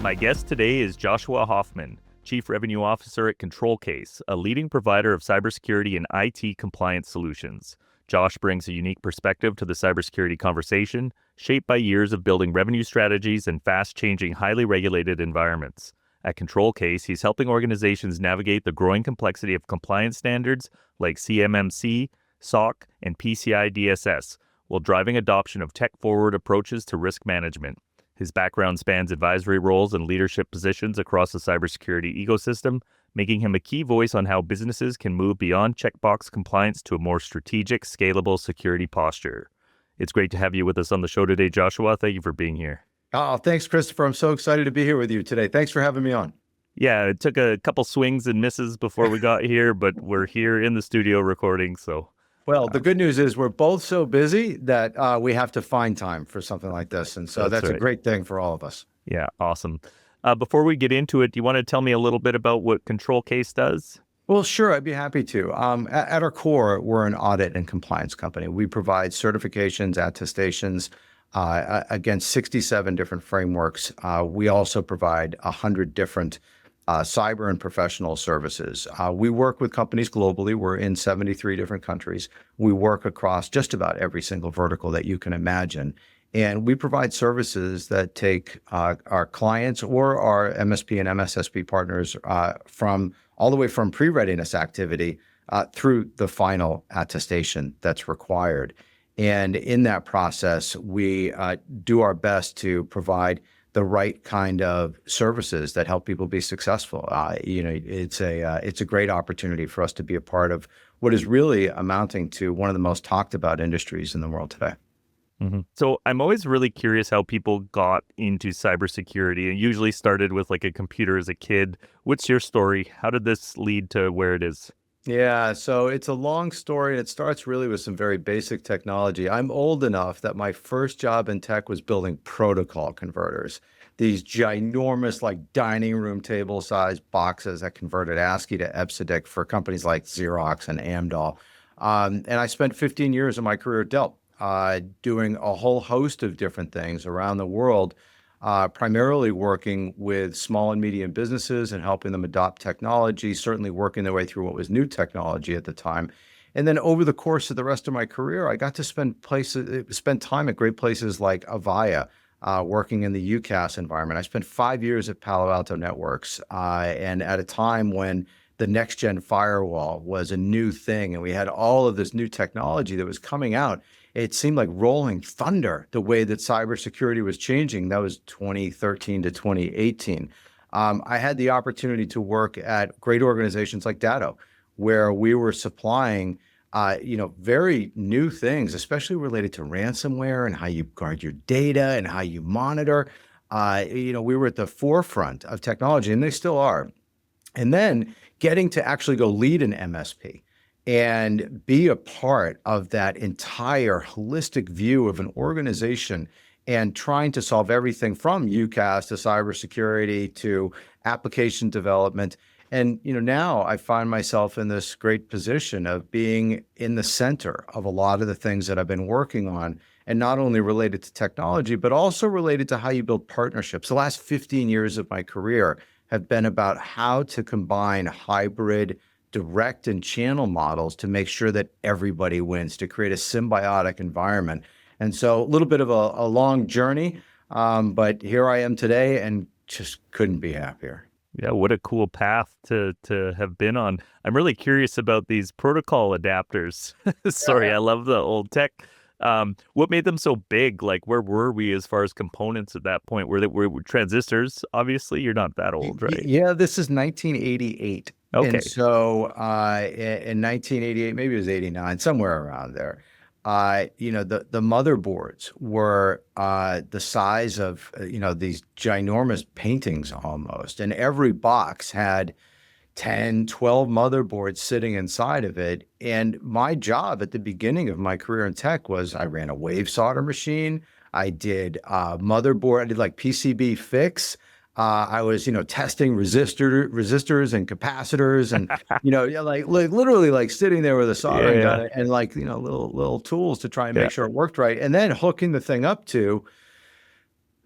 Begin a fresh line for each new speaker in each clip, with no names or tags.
My guest today is Joshua Hoffman, Chief Revenue Officer at ControlCase, a leading provider of cybersecurity and IT compliance solutions. Josh brings a unique perspective to the cybersecurity conversation, shaped by years of building revenue strategies in fast-changing, highly regulated environments. At ControlCase, he's helping organizations navigate the growing complexity of compliance standards like CMMC, SOC, and PCI DSS, while driving adoption of tech-forward approaches to risk management. His background spans advisory roles and leadership positions across the cybersecurity ecosystem, making him a key voice on how businesses can move beyond checkbox compliance to a more strategic, scalable security posture. It's great to have you with us on the show today, Joshua. Thank you for being here.
Oh, thanks, Christopher. I'm so excited to be here with you today. Thanks for having me on.
Yeah, it took a couple swings and misses before we got here, but we're here in the studio recording, so...
Well, the good news is we're both so busy that we have to find time for something like this. And so that's right. A great thing for all of us.
Yeah, awesome. Before we get into it, do you want to tell me a little bit about what ControlCase does?
Well, sure. I'd be happy to. At our core, we're an audit and compliance company. We provide certifications, attestations against 67 different frameworks. We also provide 100 different cyber and professional services. We work with companies globally. We're in 73 different countries. We work across just about every single vertical that you can imagine. And we provide services that take our clients or our MSP and MSSP partners from all the way from pre-readiness activity through the final attestation that's required. And in that process, we do our best to provide the right kind of services that help people be successful. It's a great opportunity for us to be a part of what is really amounting to one of the most talked about industries in the world today.
Mm-hmm. So I'm always really curious how people got into cybersecurity. It usually started with like a computer as a kid. What's your story? How did this lead to where it is?
Yeah, so it's a long story, and it starts really with some very basic technology. I'm old enough that my first job in tech was building protocol converters, these ginormous, like dining room table size boxes that converted ASCII to EBCDIC for companies like Xerox and Amdahl. And I spent 15 years of my career at Dell doing a whole host of different things around the world, primarily working with small and medium businesses and helping them adopt technology, certainly working their way through what was new technology at the time. And then over the course of the rest of my career, I got to spend time at great places like Avaya, working in the UCaaS environment. I spent 5 years at Palo Alto Networks, and at a time when the next-gen firewall was a new thing, and we had all of this new technology that was coming out. It seemed like rolling thunder, the way that cybersecurity was changing. That was 2013 to 2018. I had the opportunity to work at great organizations like Datto, where we were supplying very new things, especially related to ransomware and how you guard your data and how you monitor. We were at the forefront of technology, and they still are. And then getting to actually go lead an MSP and be a part of that entire holistic view of an organization and trying to solve everything from UCaaS to cybersecurity to application development. And now I find myself in this great position of being in the center of a lot of the things that I've been working on, and not only related to technology, but also related to how you build partnerships. The last 15 years of my career have been about how to combine hybrid direct and channel models to make sure that everybody wins, to create a symbiotic environment. And so a little bit of a long journey, but here I am today and just couldn't be happier.
Yeah, what a cool path to have been on. I'm really curious about these protocol adapters. Sorry, I love the old tech. What made them so big? Like, where were we as far as components at that point? Were transistors? Obviously, you're not that old, right?
Yeah, this is 1988.
Okay.
And so in 1988, maybe it was 89, somewhere around there, the motherboards were the size of, these ginormous paintings almost. And every box had 10, 12 motherboards sitting inside of it. And my job at the beginning of my career in tech was I ran a wave solder machine. I did motherboard. I did like PCB fix. I was, testing resistors and capacitors and, like literally like sitting there with a soldering gun and like, little tools to try and make sure it worked right. And then hooking the thing up to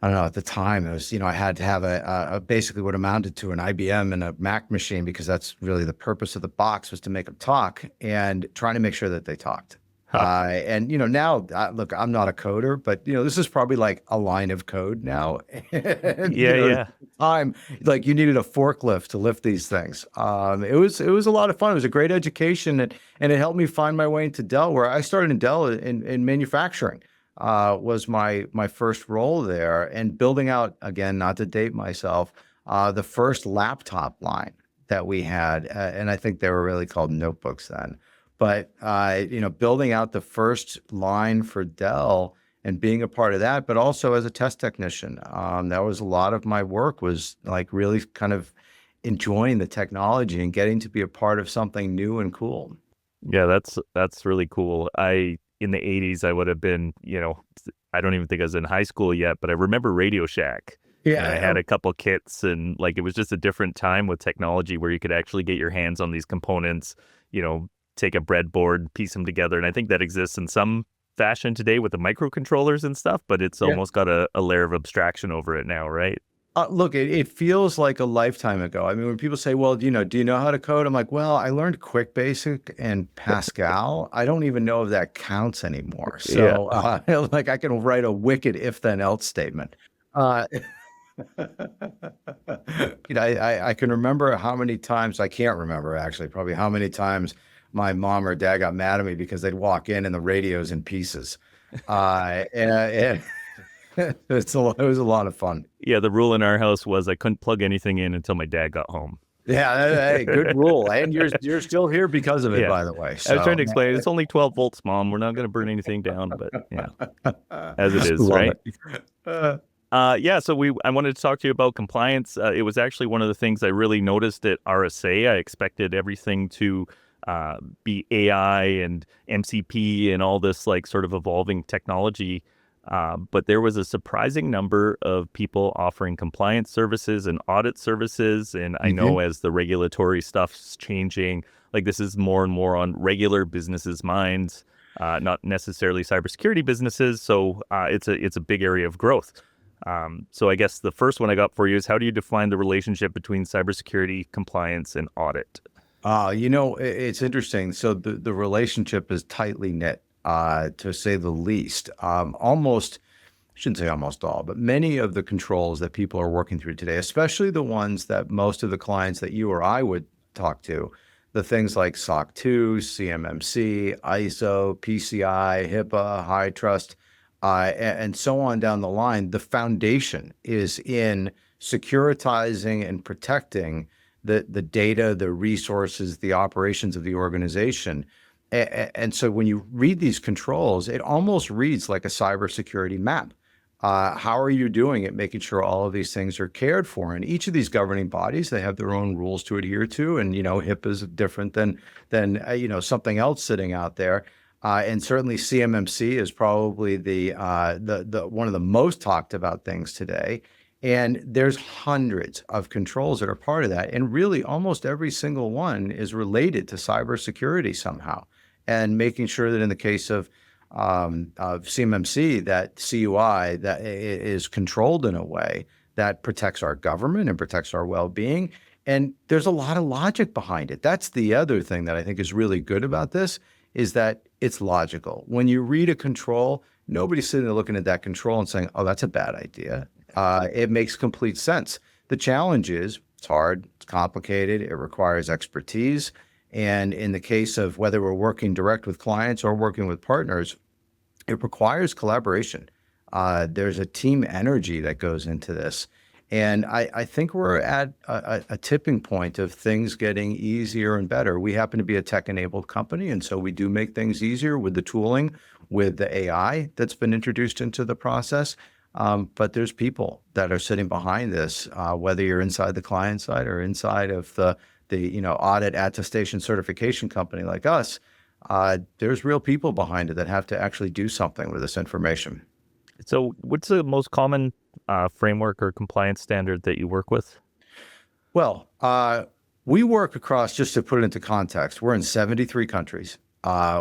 I don't know, at the time it was, I had to have a basically what amounted to an IBM and a Mac machine, because that's really the purpose of the box, was to make them talk and trying to make sure that they talked.
Huh.
And now, look, I'm not a coder, but this is probably like a line of code now. And,
Yeah.
at the time, like, you needed a forklift to lift these things. It was a lot of fun. It was a great education, and it helped me find my way into Dell, where I started in Dell in manufacturing. Was my first role there, and building out, again, not to date myself, the first laptop line that we had, and I think they were really called notebooks then. But building out the first line for Dell and being a part of that, but also as a test technician, that was a lot of my work, was like really kind of enjoying the technology and getting to be a part of something new and cool.
Yeah, that's really cool. In the 80s, I would have been, I don't even think I was in high school yet, but I remember Radio Shack.
Yeah,
and I had a couple kits, and like it was just a different time with technology where you could actually get your hands on these components, take a breadboard, piece them together. And I think that exists in some fashion today with the microcontrollers and stuff, but it's almost got a layer of abstraction over it now, right?
Look, it feels like a lifetime ago. I mean, when people say, well, do you know how to code? I'm like, well, I learned Quick Basic and Pascal. I don't even know if that counts anymore. So like I can write a wicked if then else statement. I can remember how many times, I can't remember actually, probably how many times my mom or dad got mad at me because they'd walk in and the radio's in pieces. And it was a lot of fun.
Yeah, the rule in our house was I couldn't plug anything in until my dad got home.
Yeah, hey, good rule. And you're still here because of it, by the way.
So, I was trying to explain, it's only 12 volts, Mom. We're not going to burn anything down, but as it is, right? So I wanted to talk to you about compliance. It was actually one of the things I really noticed at RSA. I expected everything to be AI and MCP and all this like sort of evolving technology. But there was a surprising number of people offering compliance services and audit services. And I know as the regulatory stuff's changing, like this is more and more on regular businesses' minds, not necessarily cybersecurity businesses. So it's a big area of growth. So I guess the first one I got for you is, how do you define the relationship between cybersecurity, compliance, and audit?
It's interesting. So the relationship is tightly knit. To say the least. I shouldn't say almost all, but many of the controls that people are working through today, especially the ones that most of the clients that you or I would talk to, the things like SOC 2, CMMC, ISO, PCI, HIPAA, high trust, and so on down the line, the foundation is in securitizing and protecting the data, the resources, the operations of the organization. And so when you read these controls, it almost reads like a cybersecurity map. How are you doing it, making sure all of these things are cared for? And each of these governing bodies, they have their own rules to adhere to. And, HIPAA is different than something else sitting out there. And certainly CMMC is probably the one of the most talked about things today. And there's hundreds of controls that are part of that. And really almost every single one is related to cybersecurity somehow. And making sure that in the case of CMMC, that CUI that is controlled in a way that protects our government and protects our well-being. And there's a lot of logic behind it. That's the other thing that I think is really good about this, is that it's logical. When you read a control, nobody's sitting there looking at that control and saying, oh, that's a bad idea. It makes complete sense. The challenge is it's hard, it's complicated, it requires expertise. And in the case of whether we're working direct with clients or working with partners, it requires collaboration. There's a team energy that goes into this. And I think we're at a tipping point of things getting easier and better. We happen to be a tech-enabled company, and so we do make things easier with the tooling, with the AI that's been introduced into the process. But there's people that are sitting behind this, whether you're inside the client side or inside of the audit attestation certification company like us. There's real people behind it that have to actually do something with this information.
So what's the most common framework or compliance standard that you work with?
Well, we work across, just to put it into context, we're in 73 countries.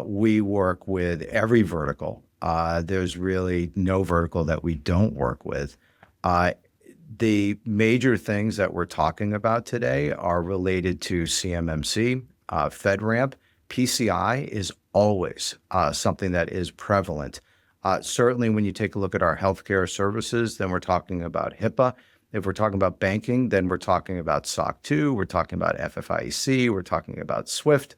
We work with every vertical. There's really no vertical that we don't work with. The major things that we're talking about today are related to CMMC, FedRAMP. PCI is always something that is prevalent. Certainly when you take a look at our healthcare services, then we're talking about HIPAA. If we're talking about banking, then we're talking about SOC 2, we're talking about FFIEC, we're talking about SWIFT.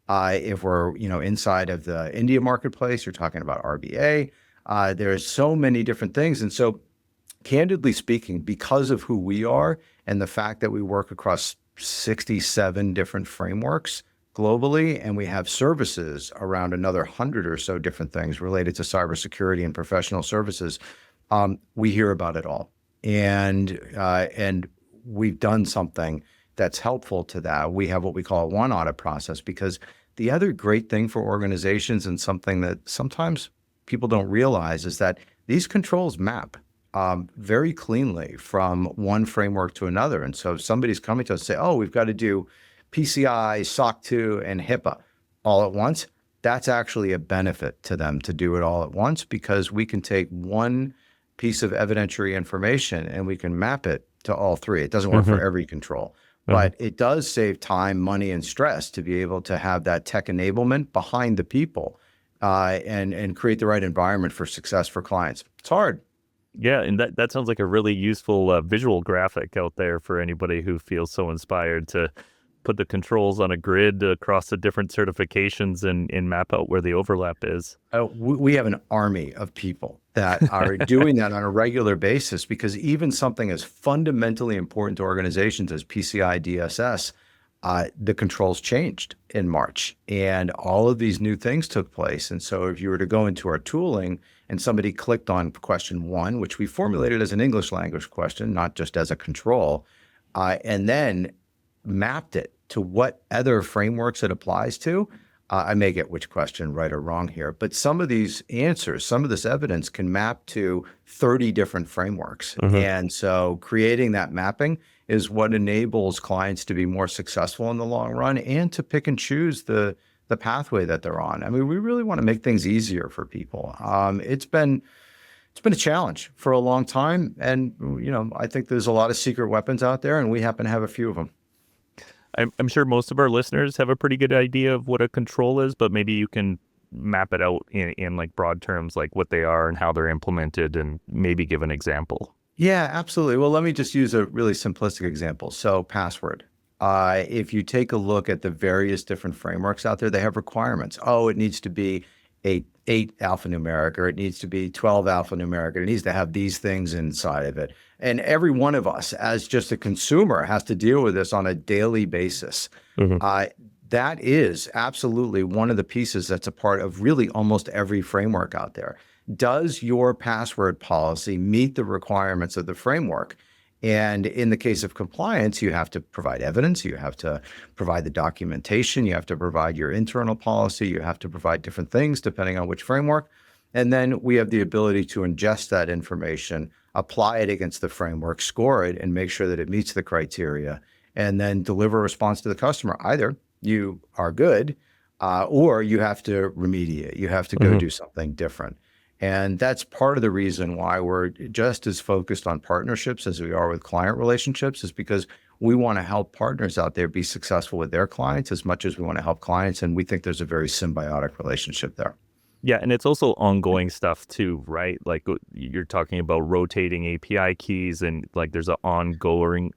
If we're inside of the India marketplace, you're talking about RBA. There's so many different things. And so candidly speaking, because of who we are and the fact that we work across 67 different frameworks globally, and we have services around another 100 or so different things related to cybersecurity and professional services, we hear about it all. And we've done something that's helpful to that. We have what we call a one audit process, because the other great thing for organizations, and something that sometimes people don't realize, is that these controls map very cleanly from one framework to another. And so if somebody's coming to us and say, oh, we've got to do PCI, SOC 2, and HIPAA all at once, that's actually a benefit to them to do it all at once, because we can take one piece of evidentiary information and we can map it to all three. It doesn't work for every control, but it does save time, money, and stress to be able to have that tech enablement behind the people and create the right environment for success for clients. It's hard.
Yeah, and that sounds like a really useful visual graphic out there for anybody who feels so inspired to put the controls on a grid across the different certifications and map out where the overlap is.
We have an army of people that are doing that on a regular basis, because even something as fundamentally important to organizations as PCI DSS, the controls changed in March, and all of these new things took place. And so if you were to go into our tooling and somebody clicked on question 1, which we formulated as an English language question, not just as a control, and then mapped it to what other frameworks it applies to, I may get which question right or wrong here, but some of these answers, some of this evidence can map to 30 different frameworks. And so creating that mapping is what enables clients to be more successful in the long run and to pick and choose the pathway that they're on. I mean, we really want to make things easier for people. It's been a challenge for a long time. And, I think there's a lot of secret weapons out there, and we happen to have a few of them.
I'm sure most of our listeners have a pretty good idea of what a control is, but maybe you can map it out in like broad terms, like what they are and how they're implemented, and maybe give an example.
Yeah, absolutely. Well, let me just use a really simplistic example. So password. If you take a look at the various different frameworks out there, they have requirements. Oh, it needs to be 8 alphanumeric, or it needs to be 12 alphanumeric, it needs to have these things inside of it. And every one of us, as just a consumer, has to deal with this on a daily basis. That is absolutely one of the pieces that's a part of really almost every framework out there. Does your password policy meet the requirements of the framework? And in the case of compliance, you have to provide evidence, you have to provide the documentation, you have to provide your internal policy, you have to provide different things depending on which framework. And then we have the ability to ingest that information, apply it against the framework, score it, and make sure that it meets the criteria, and then deliver a response to the customer. Either you are good, or you have to remediate. You have to go do something different. And that's part of the reason why we're just as focused on partnerships as we are with client relationships, is because we want to help partners out there be successful with their clients as much as we want to help clients. And we think there's a very symbiotic relationship there.
Yeah, and it's also ongoing stuff too, right? Like you're talking about rotating API keys, and like there's an ongoing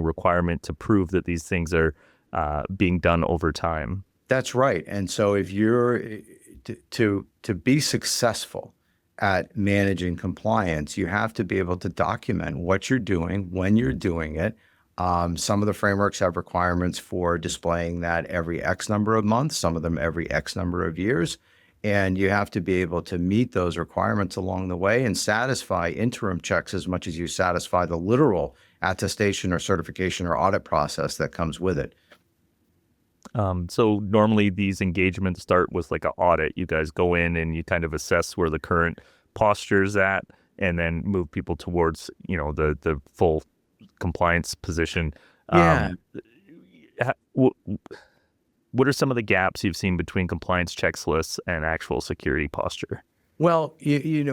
requirement to prove that these things are being done over time.
That's right. And so if you're to be successful at managing compliance, you have to be able to document what you're doing, when you're doing it. Some of the frameworks have requirements for displaying that every X number of months, some of them every X number of years. And you have to be able to meet those requirements along the way and satisfy interim checks as much as you satisfy the literal attestation or certification or audit process that comes with it.
So normally these engagements start with like an audit. You guys go in and you kind of assess where the current posture's at, and then move people towards, the full compliance position.
Yeah.
What are some of the gaps you've seen between compliance checklists and actual security posture?
Well,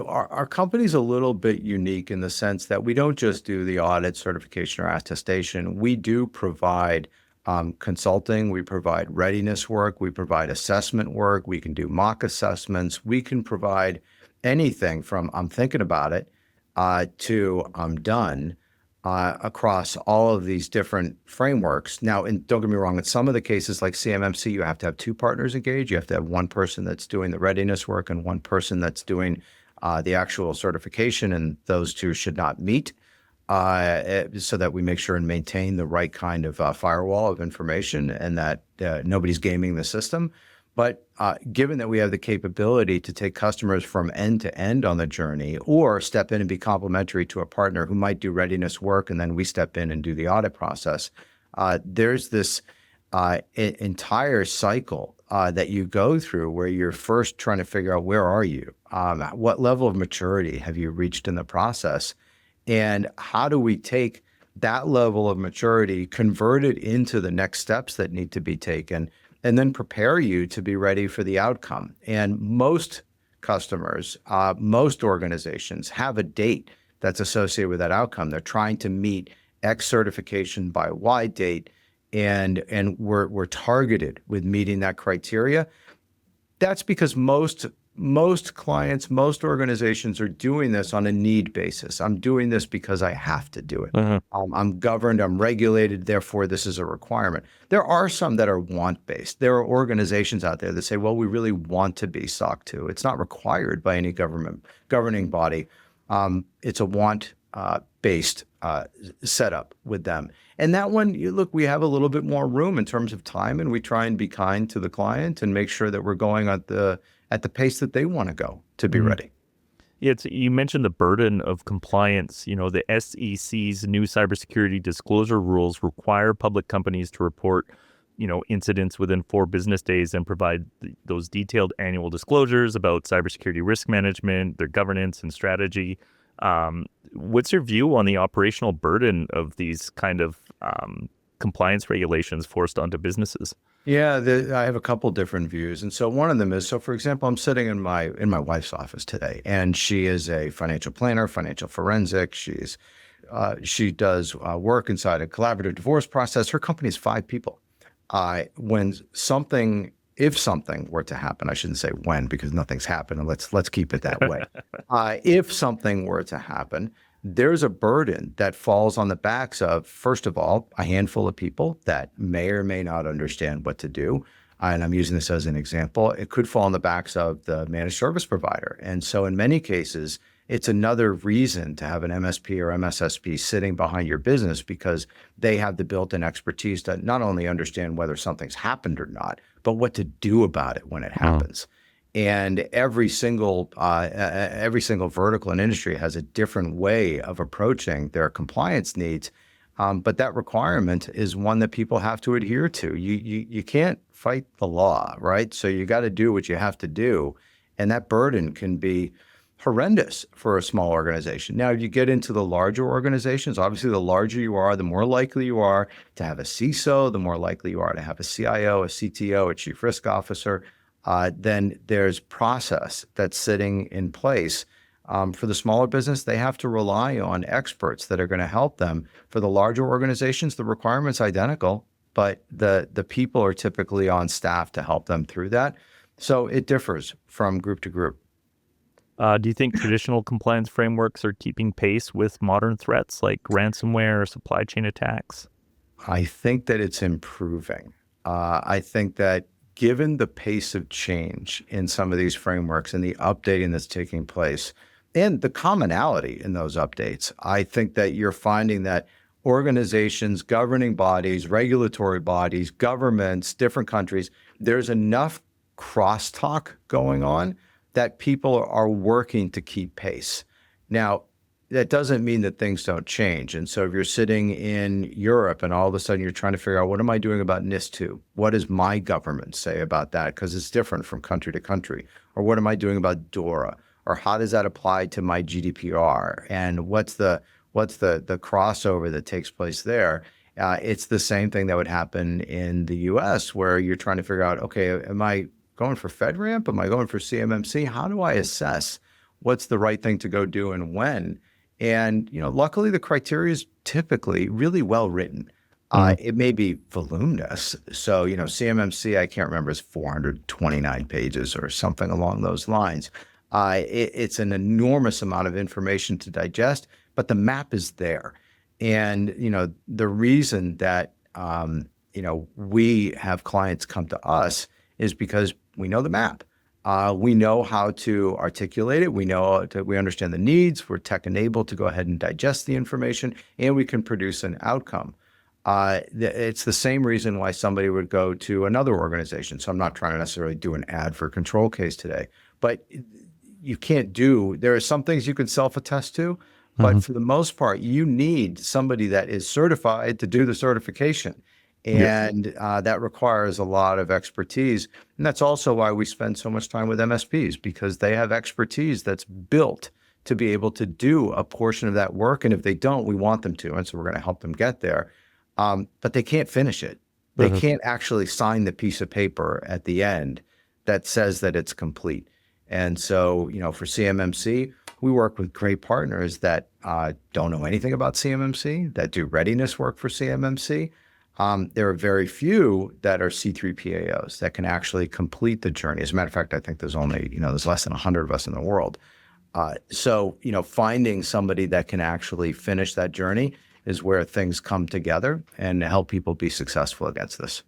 our company's a little bit unique in the sense that we don't just do the audit, certification, or attestation. We do provide consulting. We provide readiness work. We provide assessment work. We can do mock assessments. We can provide anything from I'm thinking about it to I'm done across all of these different frameworks. Now, and don't get me wrong, in some of the cases like CMMC, you have to have two partners engaged. You have to have one person that's doing the readiness work and one person that's doing the actual certification, and those two should not meet so that we make sure and maintain the right kind of firewall of information and that nobody's gaming the system. But given that we have the capability to take customers from end to end on the journey or step in and be complementary to a partner who might do readiness work and then we step in and do the audit process, there's this entire cycle that you go through where you're first trying to figure out where are you? What level of maturity have you reached in the process? And how do we take that level of maturity, convert it into the next steps that need to be taken, and then prepare you to be ready for the outcome? And most customers, most organizations have a date that's associated with that outcome. They're trying to meet X certification by Y date, and we're targeted with meeting that criteria. That's because most clients, most organizations are doing this on a need basis. I'm doing this because I have to do it. I'm governed, I'm regulated, therefore this is a requirement. There are some that are want-based. There are organizations out there that say, well, we really want to be SOC 2. It's not required by any governing body. It's a want-based setup with them. And that one, look, we have a little bit more room in terms of time, and we try and be kind to the client and make sure that we're going at the pace that they want to go to be ready.
Yeah, you mentioned the burden of compliance. The SEC's new cybersecurity disclosure rules require public companies to report, incidents within 4 business days and provide those detailed annual disclosures about cybersecurity risk management, their governance and strategy. What's your view on the operational burden of these kind of compliance regulations forced onto businesses?
Yeah, I have a couple different views. And so one of them is, for example, I'm sitting in my wife's office today, and she is a financial planner, financial forensic. She does work inside a collaborative divorce process. Her company is 5 people. If something were to happen, I shouldn't say when because nothing's happened, and let's keep it that way. If something were to happen, there's a burden that falls on the backs of, first of all, a handful of people that may or may not understand what to do. And I'm using this as an example. It could fall on the backs of the managed service provider. And so in many cases, it's another reason to have an MSP or MSSP sitting behind your business because they have the built-in expertise to not only understand whether something's happened or not, but what to do about it when it happens. And every single vertical and industry has a different way of approaching their compliance needs. But that requirement is one that people have to adhere to. You can't fight the law, right? So you got to do what you have to do. And that burden can be horrendous for a small organization. Now, if you get into the larger organizations, obviously the larger you are, the more likely you are to have a CISO, the more likely you are to have a CIO, a CTO, a chief risk officer. Then there's process that's sitting in place. For the smaller business, they have to rely on experts that are going to help them. For the larger organizations, the requirement's identical, but the people are typically on staff to help them through that. So it differs from group to group.
Do you think traditional compliance frameworks are keeping pace with modern threats like ransomware or supply chain attacks?
I think that it's improving. I think that given the pace of change in some of these frameworks and the updating that's taking place and the commonality in those updates, I think that you're finding that organizations, governing bodies, regulatory bodies, governments, different countries, there's enough crosstalk going on that people are working to keep pace. Now, that doesn't mean that things don't change. And so if you're sitting in Europe and all of a sudden you're trying to figure out, what am I doing about NIS2? What does my government say about that? Because it's different from country to country. Or what am I doing about DORA? Or how does that apply to my GDPR? And what's the crossover that takes place there? It's the same thing that would happen in the US where you're trying to figure out, okay, am I going for FedRAMP? Am I going for CMMC? How do I assess what's the right thing to go do and when? And, luckily the criteria is typically really well written. It may be voluminous. So, CMMC, I can't remember, is 429 pages or something along those lines. It's an enormous amount of information to digest, but the map is there. And, the reason that, we have clients come to us is because we know the map. We know how to articulate it. We understand the needs. We're tech enabled to go ahead and digest the information, and we can produce an outcome. It's the same reason why somebody would go to another organization. So I'm not trying to necessarily do an ad for ControlCase today, but there are some things you can self-attest to, but for the most part, you need somebody that is certified to do the certification. And that requires a lot of expertise. And that's also why we spend so much time with MSPs, because they have expertise that's built to be able to do a portion of that work. And if they don't, we want them to. And so we're going to help them get there. But they can't finish it. They can't actually sign the piece of paper at the end that says that it's complete. And so, for CMMC, we work with great partners that don't know anything about CMMC, that do readiness work for CMMC. There are very few that are C3PAOs that can actually complete the journey. As a matter of fact, I think there's only, there's less than 100 of us in the world. So, finding somebody that can actually finish that journey is where things come together and help people be successful against this.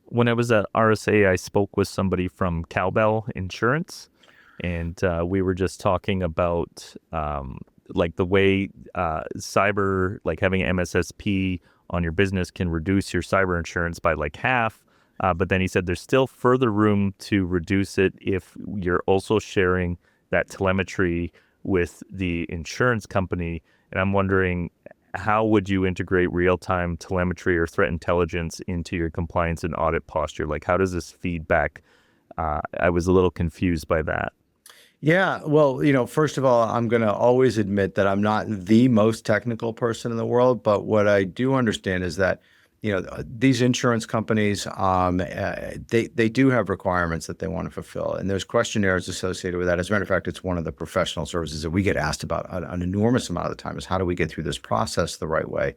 When I was at RSA, I spoke with somebody from Cowbell Insurance, and we were just talking about like the way cyber, like having MSSP on your business can reduce your cyber insurance by like half. But then he said there's still further room to reduce it if you're also sharing that telemetry with the insurance company. And I'm wondering, how would you integrate real-time telemetry or threat intelligence into your compliance and audit posture? Like, how does this feed back? I was a little confused by that.
Yeah, well, first of all, I'm going to always admit that I'm not the most technical person in the world, but what I do understand is that, these insurance companies, they do have requirements that they want to fulfill, and there's questionnaires associated with that. As a matter of fact, it's one of the professional services that we get asked about an enormous amount of the time is how do we get through this process the right way?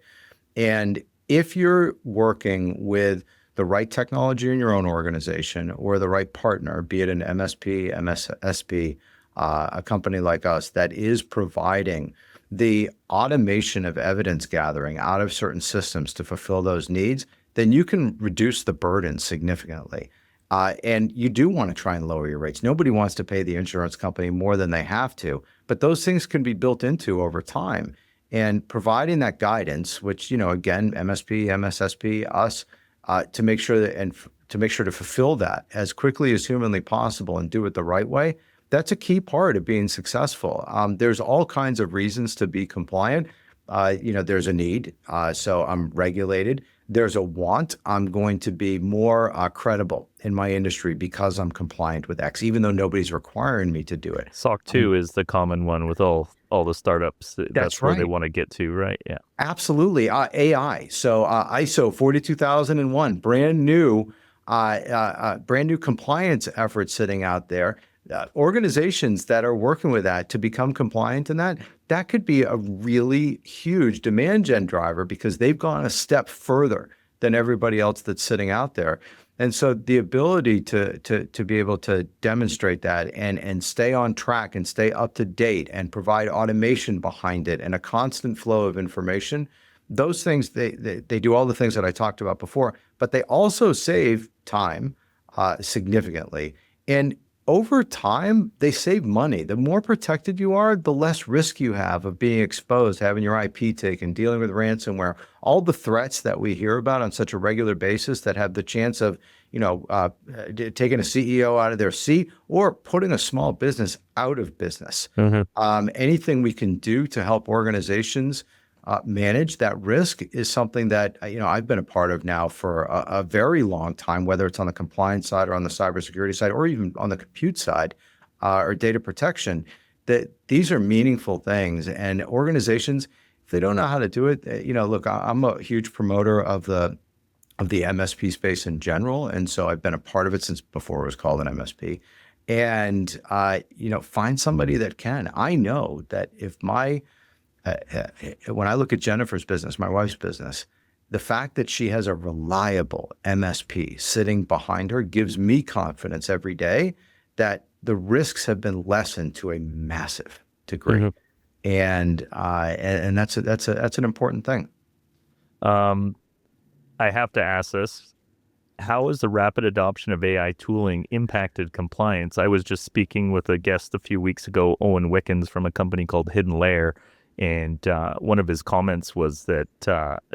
And if you're working with the right technology in your own organization or the right partner, be it an MSP, MSSP, a company like us that is providing the automation of evidence gathering out of certain systems to fulfill those needs, then you can reduce the burden significantly. And you do want to try and lower your rates. Nobody wants to pay the insurance company more than they have to, but those things can be built into over time. And providing that guidance, which, again, MSP, MSSP, us, to make sure to fulfill that as quickly as humanly possible and do it the right way, that's a key part of being successful. There's all kinds of reasons to be compliant. There's a need, so I'm regulated. There's a want. I'm going to be more credible in my industry because I'm compliant with X, even though nobody's requiring me to do it.
SOC 2 is the common one with all the startups. That's where
right.
They want to get to, right? Yeah.
Absolutely. AI. So ISO 42001, brand new compliance efforts sitting out there. Organizations that are working with that to become compliant in that could be a really huge demand gen driver because they've gone a step further than everybody else that's sitting out there. And so the ability to be able to demonstrate that and stay on track and stay up to date and provide automation behind it and a constant flow of information, those things, they do all the things that I talked about before, but they also save time significantly. And over time, they save money. The more protected you are, the less risk you have of being exposed, having your IP taken, dealing with ransomware, all the threats that we hear about on such a regular basis that have the chance of, taking a CEO out of their seat or putting a small business out of business. Anything we can do to help organizations manage that risk is something that, I've been a part of now for a very long time, whether it's on the compliance side or on the cybersecurity side, or even on the compute side or data protection, that these are meaningful things. And organizations, if they don't know how to do it, look, I'm a huge promoter of the of the MSP space in general. And so I've been a part of it since before it was called an MSP. And, find somebody that can. I know that if when I look at Jennifer's business, my wife's business, the fact that she has a reliable MSP sitting behind her gives me confidence every day that the risks have been lessened to a massive degree. And that's an important thing.
I have to ask this. How has the rapid adoption of AI tooling impacted compliance? I was just speaking with a guest a few weeks ago, Owen Wickens from a company called Hidden Layer. And one of his comments was that,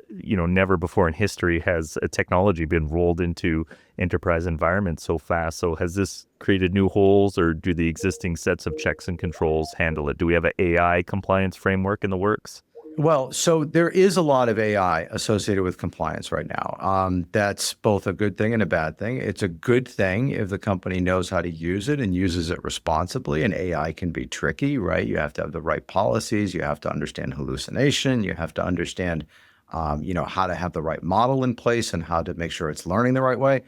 never before in history has a technology been rolled into enterprise environments so fast. So has this created new holes, or do the existing sets of checks and controls handle it? Do we have an AI compliance framework in the works?
Well, so there is a lot of AI associated with compliance right now. That's both a good thing and a bad thing. It's a good thing if the company knows how to use it and uses it responsibly. And AI can be tricky, right? You have to have the right policies. You have to understand hallucination. You have to understand, how to have the right model in place and how to make sure it's learning the right way.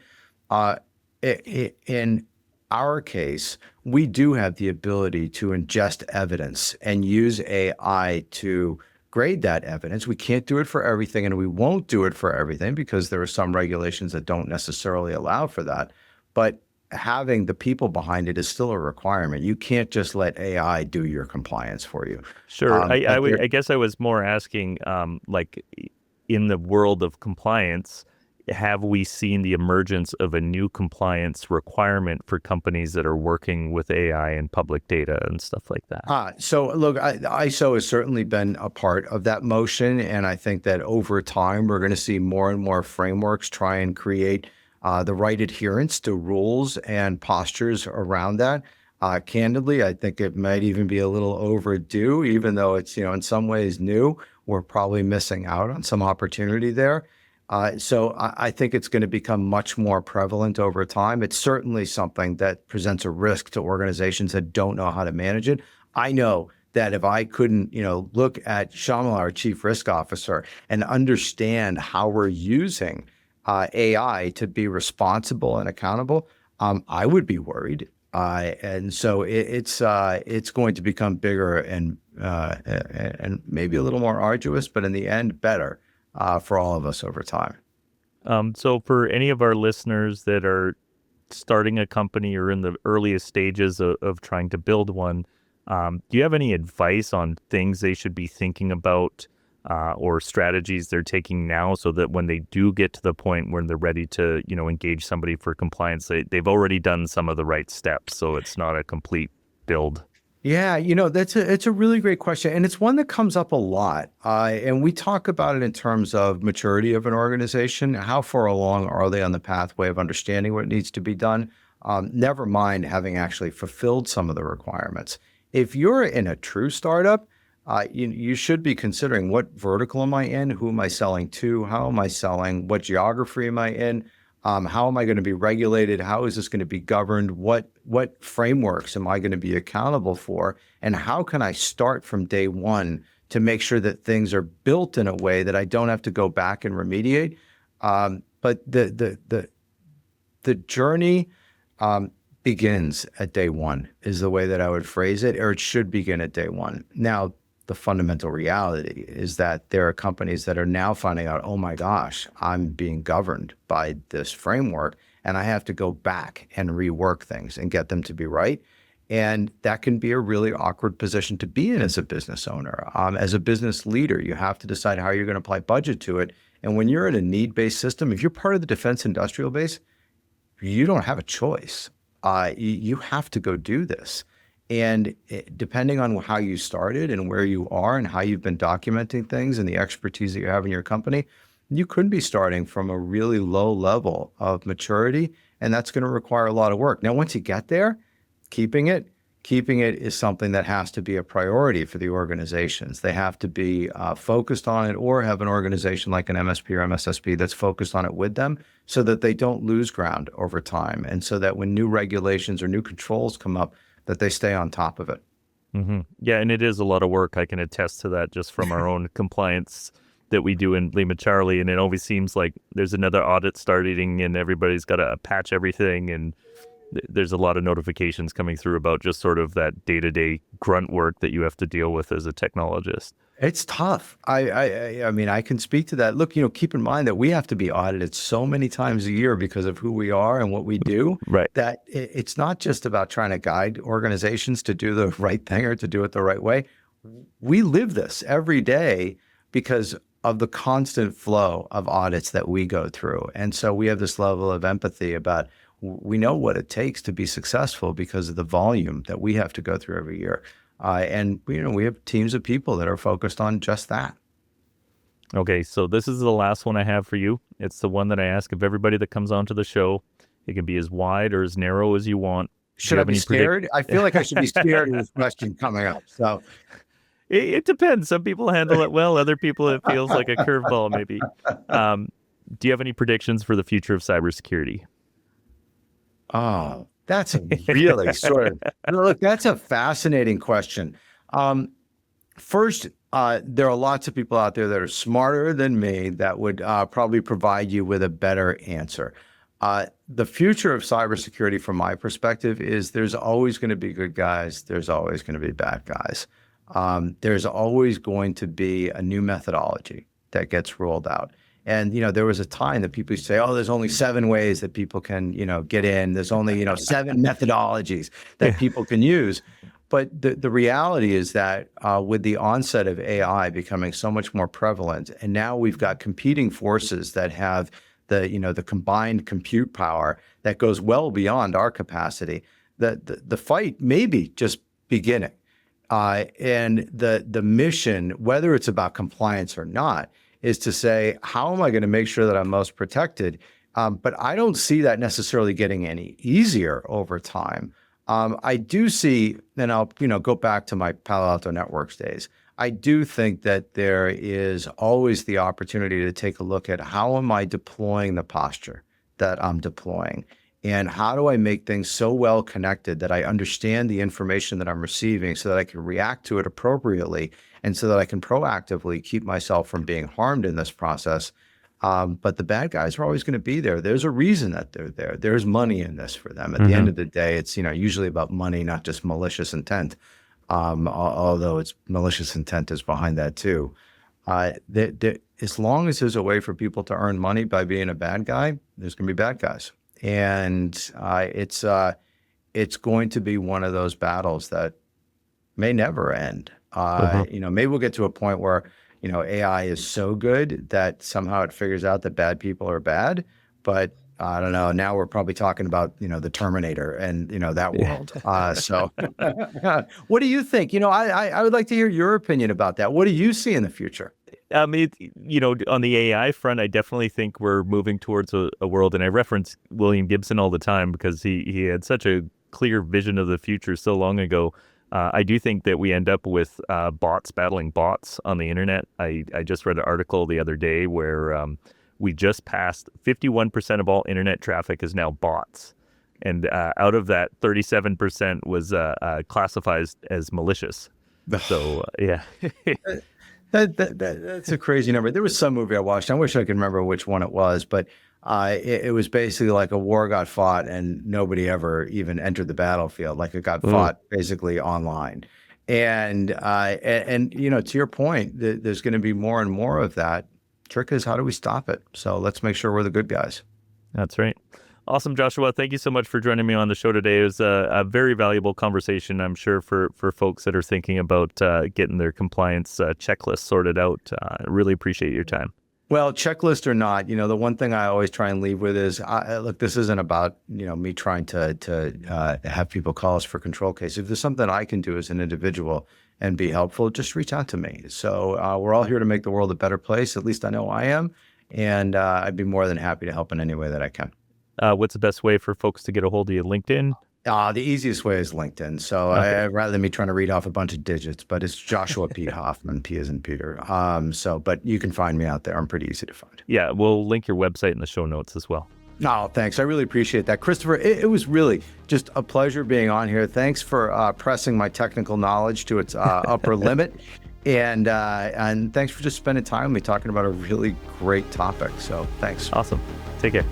In our case, we do have the ability to ingest evidence and use AI to grade that evidence. We can't do it for everything, and we won't do it for everything because there are some regulations that don't necessarily allow for that. But having the people behind it is still a requirement. You can't just let AI do your compliance for you.
Sure. I guess I was more asking, in the world of compliance, have we seen the emergence of a new compliance requirement for companies that are working with AI and public data and stuff like that?
So look, ISO has certainly been a part of that motion. And I think that over time, we're going to see more and more frameworks try and create the right adherence to rules and postures around that. Candidly, I think it might even be a little overdue, even though it's, in some ways new. We're probably missing out on some opportunity there. So I think it's going to become much more prevalent over time. It's certainly something that presents a risk to organizations that don't know how to manage it. I know that if I couldn't, look at Shamala, our chief risk officer, and understand how we're using AI to be responsible and accountable, I would be worried. And so it's going to become bigger and maybe a little more arduous, but in the end, better. For all of us over time.
So for any of our listeners that are starting a company or in the earliest stages of trying to build one, do you have any advice on things they should be thinking about or strategies they're taking now so that when they do get to the point when they're ready to, engage somebody for compliance, they've already done some of the right steps, so it's not a complete build?
Yeah, it's a really great question. And it's one that comes up a lot. And we talk about it in terms of maturity of an organization. How far along are they on the pathway of understanding what needs to be done? Never mind having actually fulfilled some of the requirements. If you're in a true startup, you should be considering, what vertical am I in? Who am I selling to? How am I selling? What geography am I in? How am I going to be regulated? How is this going to be governed? What frameworks am I going to be accountable for? And how can I start from day one to make sure that things are built in a way that I don't have to go back and remediate? But the journey begins at day one is the way that I would phrase it, or it should begin at day one. Now, the fundamental reality is that there are companies that are now finding out, oh my gosh, I'm being governed by this framework, and I have to go back and rework things and get them to be right. And that can be a really awkward position to be in as a business owner. As a business leader, you have to decide how you're going to apply budget to it. And when you're in a need-based system, if you're part of the defense industrial base, you don't have a choice. You have to go do this. And depending on how you started and where you are and how you've been documenting things and the expertise that you have in your company, you could be starting from a really low level of maturity, and that's going to require a lot of work. Now, once you get there, keeping it is something that has to be a priority for the organizations. They have to be focused on it, or have an organization like an MSP or MSSP that's focused on it with them, so that they don't lose ground over time, and so that when new regulations or new controls come up, that they stay on top of it.
Mm-hmm. Yeah, and it is a lot of work. I can attest to that just from our own compliance that we do in LimaCharlie, and it always seems like there's another audit starting and everybody's got to patch everything, and there's a lot of notifications coming through about just sort of that day-to-day grunt work that you have to deal with as a technologist.
It's tough. I mean, I can speak to that. Look, keep in mind that we have to be audited so many times a year because of who we are and what we do,
Right.
that it's not just about trying to guide organizations to do the right thing or to do it the right way. We live this every day because of the constant flow of audits that we go through. And so we have this level of empathy about, we know what it takes to be successful because of the volume that we have to go through every year. And we have teams of people that are focused on just that.
Okay, so this is the last one I have for you. It's the one that I ask of everybody that comes onto the show. It can be as wide or as narrow as you want.
Should I be scared? I feel like I should be scared of this question coming up. So
it depends. Some people handle it well. Other people, it feels like a curveball maybe. Do you have any predictions for the future of cybersecurity?
Oh, that's a really look, that's a fascinating question. First, there are lots of people out there that are smarter than me that would probably provide you with a better answer. The future of cybersecurity, from my perspective, is there's always going to be good guys. There's always going to be bad guys. There's always going to be a new methodology that gets rolled out. And, there was a time that people used to say, oh, there's only 7 ways that people can, get in. There's only, 7 methodologies that people can use. But the reality is that with the onset of AI becoming so much more prevalent, and now we've got competing forces that have the combined compute power that goes well beyond our capacity, the fight may be just beginning. And the mission, whether it's about compliance or not, is to say, how am I going to make sure that I'm most protected? But I don't see that necessarily getting any easier over time. I do see, and I'll go back to my Palo Alto Networks days. I do think that there is always the opportunity to take a look at how am I deploying the posture that I'm deploying, and how do I make things so well connected that I understand the information that I'm receiving so that I can react to it appropriately, and so that I can proactively keep myself from being harmed in this process. But the bad guys are always going to be there. There's a reason that they're there. There's money in this for them. At the end of the day, it's usually about money, not just malicious intent. Although it's malicious intent is behind that too. As long as there's a way for people to earn money by being a bad guy, there's going to be bad guys, and it's going to be one of those battles that may never end. Maybe we'll get to a point where AI is so good that somehow it figures out that bad people are bad, but I don't know. Now we're probably talking about, the Terminator and, that world. So what do you think? I would like to hear your opinion about that. What do you see in the future?
On the AI front, I definitely think we're moving towards a world, and I reference William Gibson all the time because he had such a clear vision of the future so long ago. I do think that we end up with bots battling bots on the internet. I just read an article the other day where we just passed 51% of all internet traffic is now bots. And out of that, 37% was classified as malicious. So, yeah.
That's a crazy number. There was some movie I watched. I wish I could remember which one it was, but it was basically like a war got fought and nobody ever even entered the battlefield. Like it got fought basically online. And to your point, there's going to be more and more of that. Trick is, how do we stop it? So let's make sure we're the good guys.
That's right. Awesome, Joshua. Thank you so much for joining me on the show today. It was a very valuable conversation, I'm sure, for folks that are thinking about getting their compliance checklist sorted out. I really appreciate your time.
Well, checklist or not, the one thing I always try and leave with is, look, this isn't about, me trying to have people call us for ControlCase. If there's something I can do as an individual and be helpful, just reach out to me. So we're all here to make the world a better place. At least I know I am. And I'd be more than happy to help in any way that I can.
What's the best way for folks to get a hold of you? LinkedIn?
The easiest way is LinkedIn. So
Okay.
rather than me trying to read off a bunch of digits, but it's Joshua Pete Hoffman, P as in Peter. But you can find me out there. I'm pretty easy to find.
Yeah, we'll link your website in the show notes as well.
No, thanks. I really appreciate that. Christopher, it was really just a pleasure being on here. Thanks for pressing my technical knowledge to its upper limit. And thanks for just spending time with me talking about a really great topic. So thanks.
Awesome. Take care.